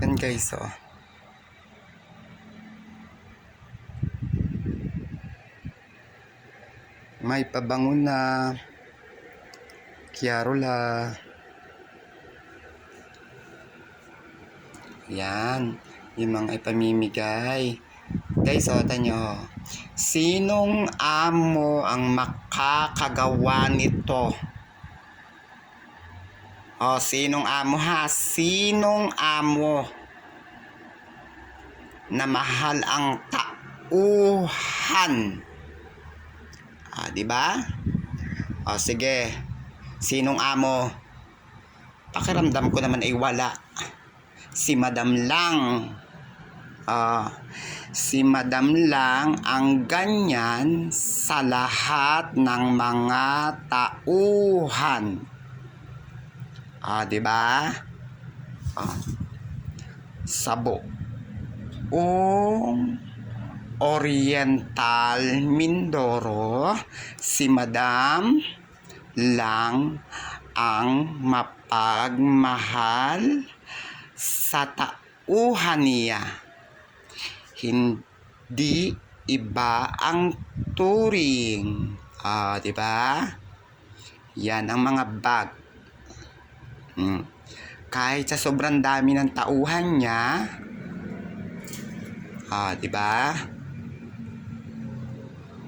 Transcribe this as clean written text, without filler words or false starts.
Yan guys, oh. May pabango na. Chiarola. Yan. Yung mga ipamimigay. Guys, o, tanyo. Sinong amo ang makakagawa nito? O, sinong amo ha? Sinong amo na mahal ang tauhan? Diba? O, sige. Sinong amo? Pakiramdam ko naman ay wala. Si Madam lang. Si Madam lang ang ganyan sa lahat ng mga tauhan. Diba? Sa buong Oriental Mindoro, si Madam lang ang mapagmahal sa tauhan niya. Hindi iba ang turing. Diba? Yan ang mga bag. Kahit sa sobrang dami ng tauhan niya, diba?